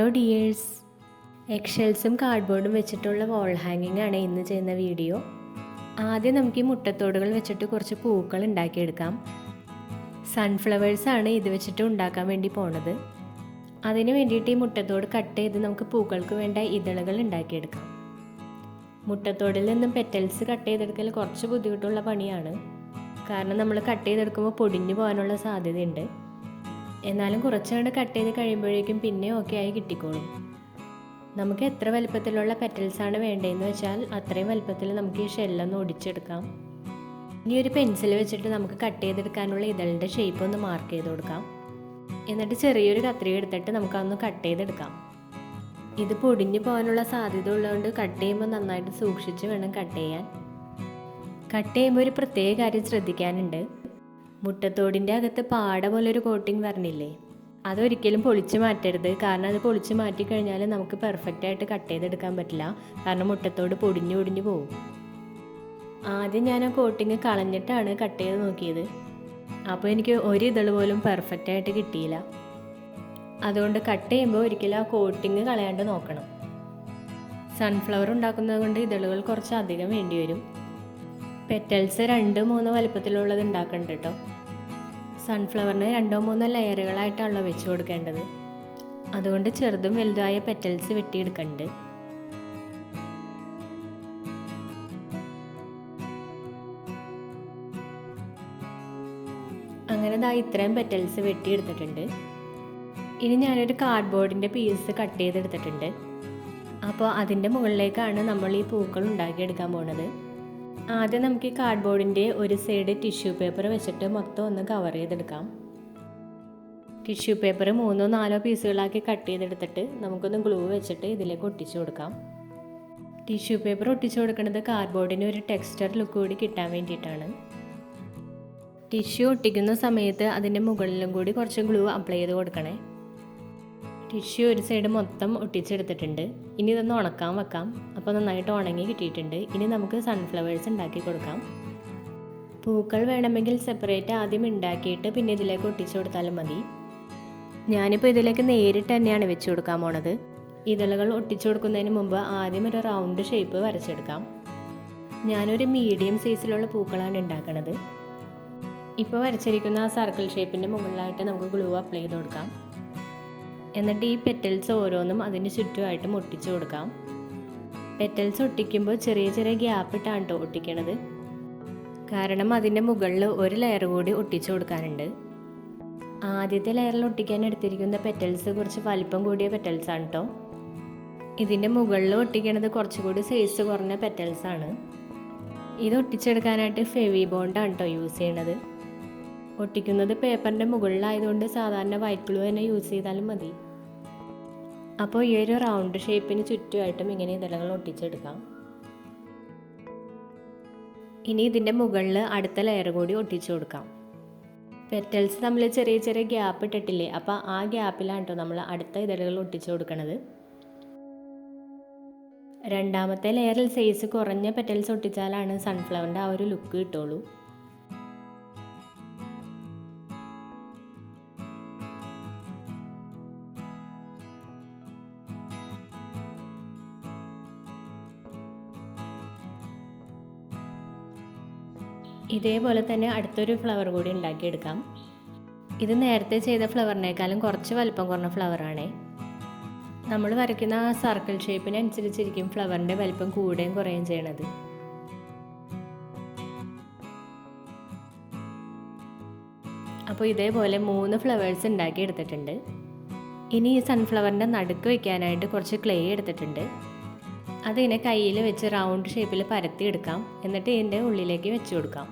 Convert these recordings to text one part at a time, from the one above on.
Hello dears, എക്സെൽസും കാർഡ്ബോർഡും വെച്ചിട്ടുള്ള വാൾ ഹാങ്ങിങ് ആണ് ഇന്ന് ചെയ്യുന്ന വീഡിയോ. ആദ്യം നമുക്ക് ഈ മുട്ടത്തോടുകൾ വെച്ചിട്ട് കുറച്ച് പൂക്കൾ ഉണ്ടാക്കിയെടുക്കാം. സൺഫ്ലവേഴ്സാണ് ഇത് വെച്ചിട്ട് ഉണ്ടാക്കാൻ വേണ്ടി പോണത്. അതിന് വേണ്ടിയിട്ട് ഈ മുട്ടത്തോട് കട്ട് ചെയ്ത് നമുക്ക് പൂക്കൾക്ക് വേണ്ട ഇതളുകൾ ഉണ്ടാക്കിയെടുക്കാം. മുട്ടത്തോടിൽ നിന്നും പെറ്റൽസ് കട്ട് ചെയ്തെടുക്കൽ കുറച്ച് ബുദ്ധിമുട്ടുള്ള പണിയാണ്. കാരണം നമ്മൾ കട്ട് ചെയ്തെടുക്കുമ്പോൾ പൊടിഞ്ഞു പോകാനുള്ള സാധ്യതയുണ്ട്. എന്നാലും കുറച്ചുകൊണ്ട് കട്ട് ചെയ്ത് കഴിയുമ്പോഴേക്കും പിന്നെ ഓക്കെ ആയി കിട്ടിക്കോളും. നമുക്ക് എത്ര വലുപ്പത്തിലുള്ള പെറ്റൽസാണ് വേണ്ടതെന്ന് വെച്ചാൽ അത്രയും വലുപ്പത്തിൽ നമുക്ക് ഈ ഷെല്ലൊന്ന് ഒടിച്ചെടുക്കാം. ഇനി ഒരു പെൻസിൽ വെച്ചിട്ട് നമുക്ക് കട്ട് ചെയ്തെടുക്കാനുള്ള ഇതളുടെ ഷേപ്പ് ഒന്ന് മാർക്ക് ചെയ്ത് കൊടുക്കാം. എന്നിട്ട് ചെറിയൊരു കത്രിക എടുത്തിട്ട് നമുക്കതൊന്ന് കട്ട് ചെയ്തെടുക്കാം. ഇത് പൊടിഞ്ഞു പോകാനുള്ള സാധ്യത ഉള്ളതുകൊണ്ട് കട്ട് ചെയ്യുമ്പോൾ നന്നായിട്ട് സൂക്ഷിച്ച് വേണം കട്ട് ചെയ്യാൻ. കട്ട് ചെയ്യുമ്പോൾ ഒരു പ്രത്യേക കാര്യം ശ്രദ്ധിക്കാനുണ്ട്. മുട്ടത്തോടിൻ്റെ അകത്ത് പാട പോലൊരു കോട്ടിങ് വരണില്ലേ, അതൊരിക്കലും പൊളിച്ച് മാറ്റരുത്. കാരണം അത് പൊളിച്ച് മാറ്റിക്കഴിഞ്ഞാൽ നമുക്ക് പെർഫെക്റ്റായിട്ട് കട്ട് ചെയ്തെടുക്കാൻ പറ്റില്ല. കാരണം മുട്ടത്തോട് പൊടിഞ്ഞു പോകും. ആദ്യം ഞാൻ ആ കോട്ടിങ് കളഞ്ഞിട്ടാണ് കട്ട് ചെയ്ത് നോക്കിയത്. അപ്പോൾ എനിക്ക് ഒരു ഇതൾ പോലും പെർഫെക്റ്റായിട്ട് കിട്ടിയില്ല. അതുകൊണ്ട് കട്ട് ചെയ്യുമ്പോൾ ഒരിക്കലും ആ കോട്ടിങ് കളയാണ്ട് നോക്കണം. സൺഫ്ലവർ ഉണ്ടാക്കുന്നത് കൊണ്ട് ഇതളുകൾ കുറച്ച് അധികം വേണ്ടി വരും. പെറ്റൽസ് 2-3 വലുപ്പത്തിലുള്ളത് ഉണ്ടാക്കണ്ട കേട്ടോ. സൺഫ്ലവറിന് 2-3 ലെയറുകളായിട്ടാണല്ലോ വെച്ച് കൊടുക്കേണ്ടത്. അതുകൊണ്ട് ചെറുതും വലുതായ പെറ്റൽസ് വെട്ടിയെടുക്കണ്ട്. അങ്ങനെ ഇത്രയും പെറ്റൽസ് വെട്ടിയെടുത്തിട്ടുണ്ട്. ഇനി ഞാനൊരു കാർഡ്ബോർഡിൻ്റെ പീസ് കട്ട് ചെയ്തെടുത്തിട്ടുണ്ട്. അപ്പോൾ അതിൻ്റെ മുകളിലേക്കാണ് നമ്മൾ ഈ പൂക്കൾ ഉണ്ടാക്കിയെടുക്കാൻ പോണത്. ആദ്യം നമുക്ക് ഈ കാർഡ്ബോർഡിൻ്റെ ഒരു സൈഡ് ടിഷ്യൂ പേപ്പർ വെച്ചിട്ട് മൊത്തം ഒന്ന് കവർ ചെയ്തെടുക്കാം. ടിഷ്യൂ പേപ്പർ 3-4 പീസുകളാക്കി കട്ട് ചെയ്തെടുത്തിട്ട് നമുക്കൊന്ന് ഗ്ലൂ വെച്ചിട്ട് ഇതിലേക്ക് ഒട്ടിച്ചു കൊടുക്കാം. ടിഷ്യൂ പേപ്പർ ഒട്ടിച്ചു കൊടുക്കുന്നത് കാർഡ്ബോർഡിന് ഒരു ടെക്സ്ചർ ലുക്ക് കൂടി കിട്ടാൻ വേണ്ടിയിട്ടാണ്. ടിഷ്യൂ ഒട്ടിക്കുന്ന സമയത്ത് അതിൻ്റെ മുകളിലും കൂടി കുറച്ച് ഗ്ലൂ അപ്ലൈ ചെയ്ത് കൊടുക്കണേ. ടിഷ്യൂ ഒരു സൈഡ് മൊത്തം ഒട്ടിച്ചെടുത്തിട്ടുണ്ട്. ഇനി ഇതൊന്ന് ഉണക്കാൻ വെക്കാം. അപ്പോൾ നന്നായിട്ട് ഉണങ്ങി കിട്ടിയിട്ടുണ്ട്. ഇനി നമുക്ക് സൺഫ്ലവേഴ്സ് ഉണ്ടാക്കി കൊടുക്കാം. പൂക്കൾ വേണമെങ്കിൽ സെപ്പറേറ്റ് ആദ്യം ഉണ്ടാക്കിയിട്ട് പിന്നെ ഇതിലേക്ക് ഒട്ടിച്ചു കൊടുത്താലും മതി. ഞാനിപ്പോൾ ഇതിലേക്ക് നേരിട്ട് തന്നെയാണ് വെച്ച് കൊടുക്കാൻ പോണത്. ഇതളുകൾ ഒട്ടിച്ചു കൊടുക്കുന്നതിന് മുമ്പ് ആദ്യം ഒരു റൗണ്ട് ഷേപ്പ് വരച്ചെടുക്കാം. ഞാനൊരു മീഡിയം സൈസിലുള്ള പൂക്കളാണ് ഉണ്ടാക്കുന്നത്. ഇപ്പോൾ വരച്ചിരിക്കുന്ന ആ സർക്കിൾ ഷേപ്പിൻ്റെ മുകളിലായിട്ട് നമുക്ക് ഗ്ലൂ അപ്ലൈ ചെയ്ത് കൊടുക്കാം. എന്നിട്ട് ഈ പെറ്റൽസ് ഓരോന്നും അതിന് ചുറ്റുമായിട്ട് ഒട്ടിച്ചു കൊടുക്കാം. പെറ്റൽസ് ഒട്ടിക്കുമ്പോൾ ചെറിയ ചെറിയ ഗ്യാപ്പ് ഇട്ടാണ് കേട്ടോ ഒട്ടിക്കണത്. കാരണം അതിൻ്റെ മുകളിൽ ഒരു ലെയർ കൂടി ഒട്ടിച്ചു കൊടുക്കാനുണ്ട്. ആദ്യത്തെ ലെയറിൽ ഒട്ടിക്കാൻ എടുത്തിരിക്കുന്ന പെറ്റൽസ് കുറച്ച് വലിപ്പം കൂടിയ പെറ്റൽസാണ് കേട്ടോ. ഇതിൻ്റെ മുകളിൽ ഒട്ടിക്കണത് കുറച്ചുകൂടി സൈസ് കുറഞ്ഞ പെറ്റൽസാണ്. ഇത് ഒട്ടിച്ചെടുക്കാനായിട്ട് ഫെവി ബോണ്ടാണ് കേട്ടോ യൂസ് ചെയ്യണത്. ഒട്ടിക്കുന്നത് പേപ്പറിൻ്റെ മുകളിലായതുകൊണ്ട് സാധാരണ വൈറ്റ് ഗ്ലൂ തന്നെ യൂസ് ചെയ്താലും മതി. അപ്പോൾ ഈ ഒരു റൗണ്ട് ഷേപ്പിന് ചുറ്റുമായിട്ടും ഇങ്ങനെ ഇതളുകൾ ഒട്ടിച്ചെടുക്കാം. ഇനി ഇതിൻ്റെ മുകളിൽ അടുത്ത ലെയർ കൂടി ഒട്ടിച്ചു കൊടുക്കാം. പെറ്റൽസ് തമ്മിൽ ചെറിയ ചെറിയ ഗ്യാപ്പ് ഇട്ടിട്ടില്ലേ, അപ്പോൾ ആ ഗ്യാപ്പിലാണ് കേട്ടോ നമ്മൾ അടുത്ത ഇതളുകൾ ഒട്ടിച്ചു കൊടുക്കുന്നത്. രണ്ടാമത്തെ ലെയറിൽ സൈസ് കുറഞ്ഞ പെറ്റൽസ് ഒട്ടിച്ചാലാണ് സൺഫ്ലവറിൻ്റെ ആ ഒരു ലുക്ക് കിട്ടുള്ളൂ. ഇതേപോലെ തന്നെ അടുത്തൊരു ഫ്ലവർ കൂടി ഉണ്ടാക്കിയെടുക്കാം. ഇത് നേരത്തെ ചെയ്ത ഫ്ലവറിനേക്കാളും കുറച്ച് വലിപ്പം കുറഞ്ഞ ഫ്ലവറാണേ. നമ്മൾ വരയ്ക്കുന്ന ആ സർക്കിൾ ഷേപ്പിനനുസരിച്ചിരിക്കും ഫ്ലവറിൻ്റെ വലിപ്പം കൂടുകയും കുറയുകയും ചെയ്യണത്. അപ്പോൾ ഇതേപോലെ 3 ഫ്ലവേഴ്സ് ഉണ്ടാക്കി എടുത്തിട്ടുണ്ട്. ഇനി ഈ സൺഫ്ലവറിൻ്റെ നടുക്ക് വയ്ക്കാനായിട്ട് കുറച്ച് ക്ലേ എടുത്തിട്ടുണ്ട്. അതിനെ കയ്യിൽ വെച്ച് റൗണ്ട് ഷേപ്പിൽ പരത്തിയെടുക്കാം. എന്നിട്ട് ഇതിൻ്റെ ഉള്ളിലേക്ക് വെച്ച് കൊടുക്കാം.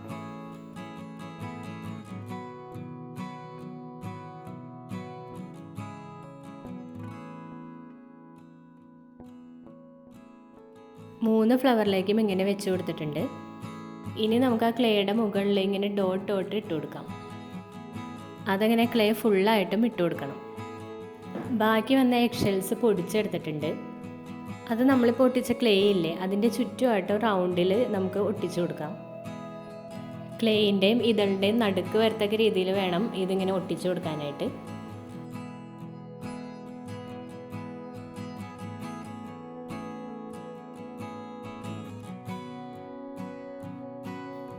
മൂന്ന് ഫ്ലവറിലേക്കും ഇങ്ങനെ വെച്ച് കൊടുത്തിട്ടുണ്ട്. ഇനി നമുക്ക് ആ ക്ലേയുടെ മുകളിൽ ഇങ്ങനെ ഡോട്ട് ഇട്ട് കൊടുക്കാം. അതങ്ങനെ ക്ലേ ഫുള്ളായിട്ടും ഇട്ട് കൊടുക്കണം. ബാക്കി വന്ന എക്സെൽസ് പൊടിച്ചെടുത്തിട്ടുണ്ട്. അത് നമ്മളിപ്പോൾ ഒട്ടിച്ച ക്ലേ ഇല്ലേ, അതിൻ്റെ ചുറ്റുമായിട്ട് റൗണ്ടിൽ നമുക്ക് ഒട്ടിച്ചു കൊടുക്കാം. ക്ലേയിൻ്റെയും ഇതളുടെയും നടുക്ക് വരത്തക്ക രീതിയിൽ വേണം ഇതിങ്ങനെ ഒട്ടിച്ചു കൊടുക്കാനായിട്ട്.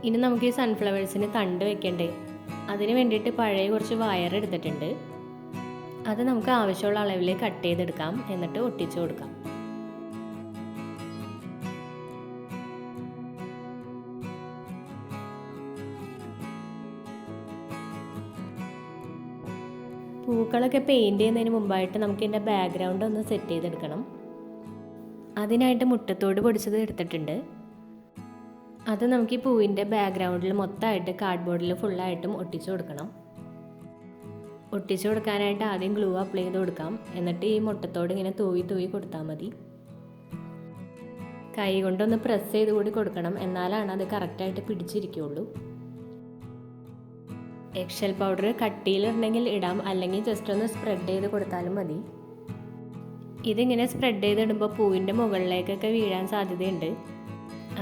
ഇനി നമുക്ക് ഈ സൺഫ്ലവേഴ്സിന് തണ്ട് വെക്കണ്ടേ, അതിന് വേണ്ടിയിട്ട് പഴയ കുറച്ച് വയർ എടുത്തിട്ടുണ്ട്. അത് നമുക്ക് ആവശ്യമുള്ള അളവിൽ കട്ട് ചെയ്തെടുക്കാം, എന്നിട്ട് ഒട്ടിച്ചു കൊടുക്കാം. പൂക്കളൊക്കെ പെയിൻറ് ചെയ്യുന്നതിന് മുമ്പായിട്ട് നമുക്ക് ഇതിൻ്റെ ബാക്ക്ഗ്രൗണ്ട് ഒന്ന് സെറ്റ് ചെയ്തെടുക്കണം. അതിനായിട്ട് മുട്ടത്തോട് പൊടിച്ചത് എടുത്തിട്ടുണ്ട്. അത് നമുക്ക് ഈ പൂവിൻ്റെ ബാക്ക്ഗ്രൗണ്ടിൽ മൊത്തമായിട്ട് കാർഡ്ബോർഡിൽ ഫുള്ളായിട്ടും ഒട്ടിച്ചു കൊടുക്കണം. ഒട്ടിച്ചു കൊടുക്കാനായിട്ട് ആദ്യം ഗ്ലൂ അപ്ലൈ ചെയ്ത് കൊടുക്കാം. എന്നിട്ട് ഈ മുട്ടത്തോട് ഇങ്ങനെ തൂവി കൊടുത്താൽ മതി. കൈ കൊണ്ടൊന്ന് പ്രസ് ചെയ്ത് കൂടി കൊടുക്കണം, എന്നാലാണ് അത് കറക്റ്റായിട്ട് പിടിച്ചിരിക്കുകയുള്ളൂ. എക്സൽ പൗഡർ കട്ടിയിലിടണമെങ്കിൽ ഇടാം, അല്ലെങ്കിൽ ജസ്റ്റ് ഒന്ന് സ്പ്രെഡ് ചെയ്ത് കൊടുത്താലും മതി. ഇതിങ്ങനെ സ്പ്രെഡ് ചെയ്തിടുമ്പോൾ പൂവിൻ്റെ മുകളിലേക്കൊക്കെ വീഴാൻ സാധ്യതയുണ്ട്.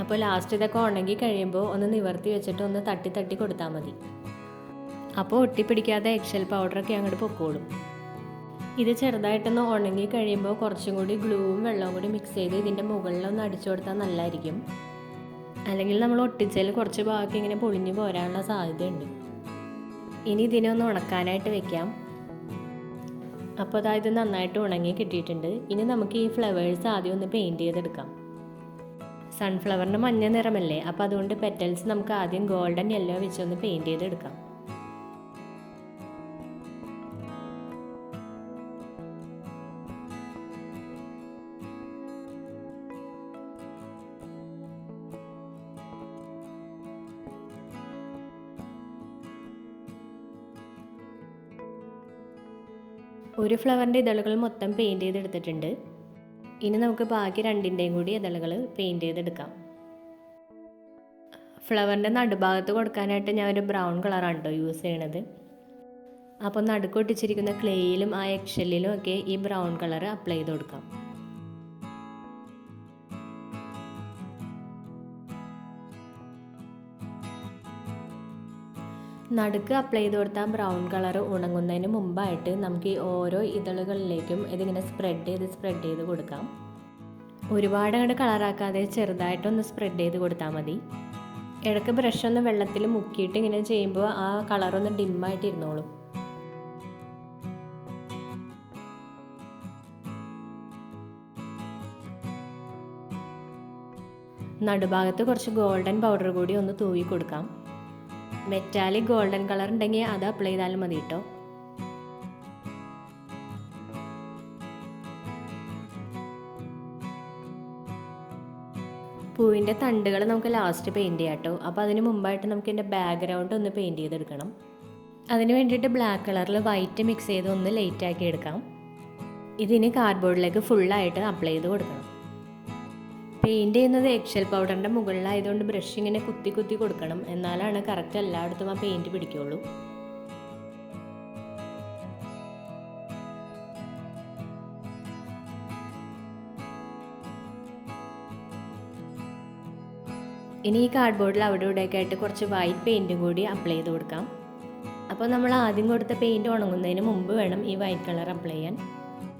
അപ്പോൾ ലാസ്റ്റ് ഇതൊക്കെ ഉണങ്ങി കഴിയുമ്പോൾ ഒന്ന് നിവർത്തി വെച്ചിട്ട് ഒന്ന് തട്ടി കൊടുത്താൽ മതി. അപ്പോൾ ഒട്ടിപ്പിടിക്കാതെ എക്സൽ പൗഡറൊക്കെ അങ്ങോട്ട് പൊക്കോളും. ഇത് ചെറുതായിട്ടൊന്ന് ഉണങ്ങി കഴിയുമ്പോൾ കുറച്ചും കൂടി ഗ്ലൂവും വെള്ളവും കൂടി മിക്സ് ചെയ്ത് ഇതിൻ്റെ മുകളിലൊന്ന് അടിച്ചു കൊടുത്താൽ നല്ലതായിരിക്കും. അല്ലെങ്കിൽ നമ്മൾ ഒട്ടിച്ചതിൽ കുറച്ച് ഭാഗമൊക്കെ ഇങ്ങനെ പൊളിഞ്ഞു പോരാനുള്ള സാധ്യതയുണ്ട്. ഇനി ഇതിനെ ഒന്ന് ഉണക്കാനായിട്ട് വെക്കാം. അപ്പോൾ അതായത് നന്നായിട്ട് ഉണങ്ങി കിട്ടിയിട്ടുണ്ട്. ഇനി നമുക്ക് ഈ ഫ്ലവേഴ്സ് ആദ്യം ഒന്ന് പെയിൻറ് ചെയ്തെടുക്കാം. സൺഫ്ലവറിന് മഞ്ഞ നിറമല്ലേ, അപ്പോൾ അതുകൊണ്ട് പെറ്റൽസ് നമുക്ക് ആദ്യം ഗോൾഡൻ യെല്ലോ വെച്ചൊന്ന് പെയിൻറ് ചെയ്തെടുക്കാം. ഒരു ഫ്ലവറിൻ്റെ ഇതളുകൾ മൊത്തം പെയിൻറ് ചെയ്തെടുത്തിട്ടുണ്ട്. ഇനി നമുക്ക് ബാക്കി രണ്ടിൻ്റെയും കൂടി ഇതളുകൾ പെയിൻറ് ചെയ്തെടുക്കാം. ഫ്ലവറിൻ്റെ നടുഭാഗത്ത് കൊടുക്കാനായിട്ട് ഞാൻ ഒരു ബ്രൗൺ കളറാണ് കേട്ടോ യൂസ് ചെയ്യണത്. അപ്പോൾ നടുക്കൊട്ടിച്ചിരിക്കുന്ന ക്ലേയിലും ആ എക്സെല്ലിലും ഒക്കെ ഈ ബ്രൗൺ കളർ അപ്ലൈ ചെയ്ത് കൊടുക്കാം. നടുക്ക് അപ്ലൈ ചെയ്ത് കൊടുത്താൽ ബ്രൗൺ കളർ ഉണങ്ങുന്നതിന് മുമ്പായിട്ട് നമുക്ക് ഈ ഓരോ ഇതളുകളിലേക്കും ഇതിങ്ങനെ സ്പ്രെഡ് ചെയ്ത് കൊടുക്കാം. ഒരുപാട് അങ്ങോട്ട് കളറാക്കാതെ ചെറുതായിട്ടൊന്ന് സ്പ്രെഡ് ചെയ്ത് കൊടുത്താൽ മതി. ഇടയ്ക്ക് ബ്രഷ് ഒന്ന് വെള്ളത്തിൽ മുക്കിയിട്ട് ഇങ്ങനെ ചെയ്യുമ്പോൾ ആ കളറൊന്ന് ഡിമ്മായിട്ടിരുന്നോളും. നടുഭാഗത്ത് കുറച്ച് ഗോൾഡൻ പൗഡർ കൂടി ഒന്ന് തൂവി കൊടുക്കാം. മെറ്റാലിക് ഗോൾഡൻ കളർ ഉണ്ടെങ്കിൽ അത് അപ്ലൈ ചെയ്താലും മതി കേട്ടോ. പൂവിൻ്റെ തണ്ടുകൾ നമുക്ക് ലാസ്റ്റ് പെയിൻറ് ചെയ്യാം കേട്ടോ. അപ്പോൾ അതിന് മുമ്പായിട്ട് നമുക്ക് ഇതിൻ്റെ ബാക്ക്ഗ്രൗണ്ട് ഒന്ന് പെയിൻറ് ചെയ്തെടുക്കണം. അതിന് വേണ്ടിയിട്ട് ബ്ലാക്ക് കളറിൽ വൈറ്റ് മിക്സ് ചെയ്ത് ഒന്ന് ലൈറ്റ് ആക്കി എടുക്കാം. ഇതിന് കാർഡ്ബോർഡിലേക്ക് ഫുള്ളായിട്ട് അപ്ലൈ ചെയ്ത് കൊടുക്കണം. പെയിൻറ് ചെയ്യുന്നത് എക്സൽ പൗഡറിൻ്റെ മുകളിലായതുകൊണ്ട് ബ്രഷ് ഇങ്ങനെ കുത്തി കൊടുക്കണം, എന്നാലാണ് കറക്റ്റ് എല്ലായിടത്തും ആ പെയിൻറ് പിടിക്കുകയുള്ളൂ. ഇനി ഈ കാർഡ്ബോർഡിൽ അവിടെ ഇവിടെയൊക്കെ ആയിട്ട് കുറച്ച് വൈറ്റ് പെയിൻറ്റും കൂടി അപ്ലൈ ചെയ്ത് കൊടുക്കാം. അപ്പോൾ നമ്മൾ ആദ്യം കൊടുത്ത പെയിൻറ് ഉണങ്ങുന്നതിന് മുമ്പ് വേണം ഈ വൈറ്റ് കളർ അപ്ലൈ ചെയ്യാൻ,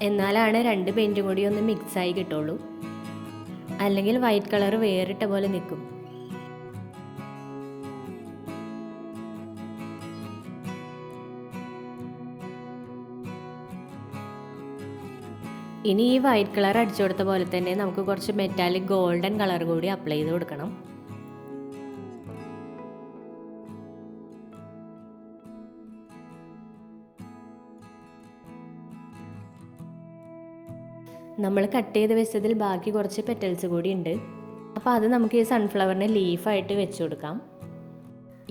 എന്നാലാണ് രണ്ട് പെയിൻറ്റും കൂടി ഒന്ന് മിക്സായി കിട്ടുള്ളൂ. അല്ലെങ്കിൽ വൈറ്റ് കളർ വേറിട്ട പോലെ നിൽക്കും. ഇനി ഈ വൈറ്റ് കളർ അടിച്ചു കൊടുത്ത പോലെ തന്നെ നമുക്ക് കുറച്ച് മെറ്റാലിക് ഗോൾഡൻ കളർ കൂടി അപ്ലൈ ചെയ്ത് കൊടുക്കണം. നമ്മൾ കട്ട് ചെയ്ത് വെച്ചതിൽ ബാക്കി കുറച്ച് പെറ്റൽസ് കൂടി ഉണ്ട്. അപ്പോൾ അത് നമുക്ക് ഈ സൺഫ്ലവറിനെ ലീഫായിട്ട് വെച്ച് കൊടുക്കാം.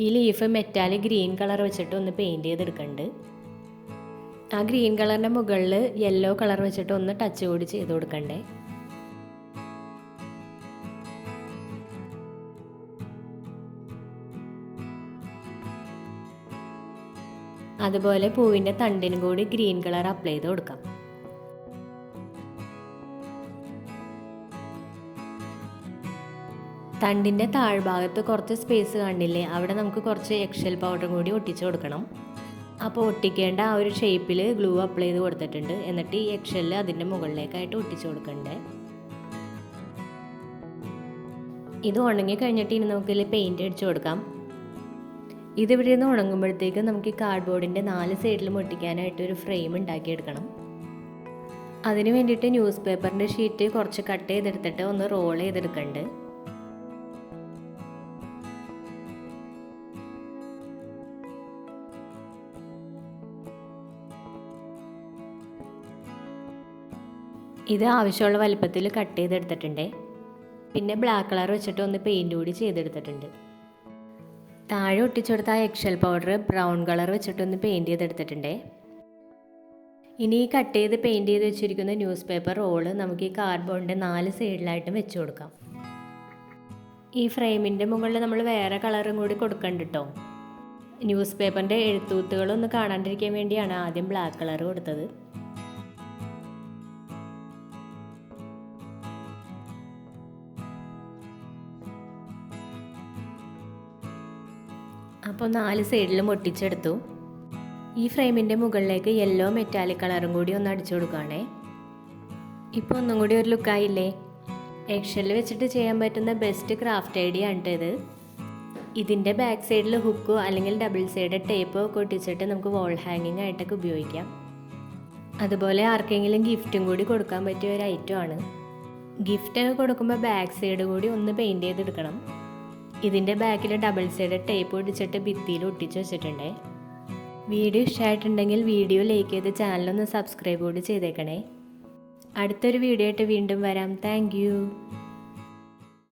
ഈ ലീഫ് മെറ്റാലിക് ഗ്രീൻ കളർ വെച്ചിട്ട് ഒന്ന് പെയിൻറ് ചെയ്തെടുക്കുന്നുണ്ട്. ആ ഗ്രീൻ കളറിൻ്റെ മുകളിൽ യെല്ലോ കളർ വെച്ചിട്ട് ഒന്ന് ടച്ച് കൂടി ചെയ്ത് കൊടുക്കണ്ടേ. അതുപോലെ പൂവിൻ്റെ തണ്ടിനും കൂടി ഗ്രീൻ കളർ അപ്ലൈ ചെയ്ത് കൊടുക്കാം. തണ്ടിൻ്റെ താഴ്ഭാഗത്ത് കുറച്ച് സ്പേസ് കണ്ടില്ലേ, അവിടെ നമുക്ക് കുറച്ച് എക്സൽ പൗഡർ കൂടി ഒട്ടിച്ചു കൊടുക്കണം. അപ്പോൾ ഒട്ടിക്കേണ്ട ആ ഒരു ഷേപ്പിൽ ഗ്ലൂ അപ്ലൈ ചെയ്ത് കൊടുത്തിട്ടുണ്ട്. എന്നിട്ട് ഈ എക്സെല്ല് അതിൻ്റെ മുകളിലേക്കായിട്ട് ഒട്ടിച്ചു കൊടുക്കണ്ടേ. ഇത് ഉണങ്ങി കഴിഞ്ഞിട്ട് ഇനി നമുക്കിതിൽ പെയിൻറ്റ് അടിച്ചു കൊടുക്കാം. ഇതിവിടെ നിന്ന് ഉണങ്ങുമ്പോഴത്തേക്ക് നമുക്ക് ഈ കാർഡ്ബോർഡിൻ്റെ 4 സൈഡിലും ഒട്ടിക്കാനായിട്ട് ഒരു ഫ്രെയിം ഉണ്ടാക്കിയെടുക്കണം. അതിന് വേണ്ടിയിട്ട് ന്യൂസ് പേപ്പറിൻ്റെ ഷീറ്റ് കുറച്ച് കട്ട് ചെയ്തെടുത്തിട്ട് ഒന്ന് റോൾ ചെയ്തെടുക്കുന്നുണ്ട്. ഇത് ആവശ്യമുള്ള വലുപ്പത്തിൽ കട്ട് ചെയ്തെടുത്തിട്ടുണ്ട്. പിന്നെ ബ്ലാക്ക് കളർ വെച്ചിട്ട് ഒന്ന് പെയിൻറ്റ് കൂടി ചെയ്തെടുത്തിട്ടുണ്ട്. താഴെ ഒട്ടിച്ചെടുത്ത ആ എക്സൽ പൗഡർ ബ്രൗൺ കളർ വെച്ചിട്ടൊന്ന് പെയിൻറ്റ് ചെയ്തെടുത്തിട്ടുണ്ട്. ഇനി ഈ കട്ട് ചെയ്ത് പെയിൻറ്റ് ചെയ്ത് വെച്ചിരിക്കുന്ന ന്യൂസ് പേപ്പർ റോള് നമുക്ക് ഈ കാർഡ്ബോർഡിൻ്റെ 4 സൈഡിലായിട്ടും വെച്ച് കൊടുക്കാം. ഈ ഫ്രെയിമിൻ്റെ മുകളിൽ നമ്മൾ വേറെ കളറും കൂടി കൊടുക്കണ്ട കേട്ടോ. ന്യൂസ് പേപ്പറിൻ്റെ എഴുത്തൂത്തുകളൊന്നും കാണാണ്ടിരിക്കാൻ വേണ്ടിയാണ് ആദ്യം ബ്ലാക്ക് കളർ കൊടുത്തത്. അപ്പോൾ 4 സൈഡിലും ഒട്ടിച്ചെടുത്തു. ഈ ഫ്രെയിമിൻ്റെ മുകളിലേക്ക് യെല്ലോ മെറ്റാലിക് കളറും കൂടി ഒന്ന് അടിച്ചു കൊടുക്കുകയാണേ. ഇപ്പോൾ ഒന്നും കൂടി ഒരു ലുക്കായില്ലേ. എക്സെല്ലിൽ വെച്ചിട്ട് ചെയ്യാൻ പറ്റുന്ന ബെസ്റ്റ് ക്രാഫ്റ്റ് ഐഡിയ ആണ് ഇത്. ഇതിൻ്റെ ബാക്ക് സൈഡിൽ ഹുക്കോ അല്ലെങ്കിൽ ഡബിൾ സൈഡ് ടേപ്പോ ഒക്കെ ഒട്ടിച്ചിട്ട് നമുക്ക് വാൾ ഹാങ്ങിങ് ആയിട്ടൊക്കെ ഉപയോഗിക്കാം. അതുപോലെ ആർക്കെങ്കിലും ഗിഫ്റ്റും കൂടി കൊടുക്കാൻ പറ്റിയ ഒരു ഐറ്റമാണ്. ഗിഫ്റ്റൊക്കെ കൊടുക്കുമ്പോൾ ബാക്ക് സൈഡ് കൂടി ഒന്ന് പെയിൻറ്റ് ചെയ്തെടുക്കണം. ഇതിൻ്റെ ബാക്കിൽ ഡബിൾ സൈഡ് ടേപ്പ് ഒട്ടിച്ചിട്ട് ഭിത്തിയിൽ ഒട്ടിച്ച് വെച്ചിട്ടുണ്ട്. വീഡിയോ ഇഷ്ടമായിട്ടുണ്ടെങ്കിൽ വീഡിയോ ലൈക്ക് ചെയ്ത് ചാനലൊന്ന് സബ്സ്ക്രൈബ് കൂടി ചെയ്തേക്കണേ. അടുത്തൊരു വീഡിയോ ആയിട്ട് വീണ്ടും വരാം. Thank you.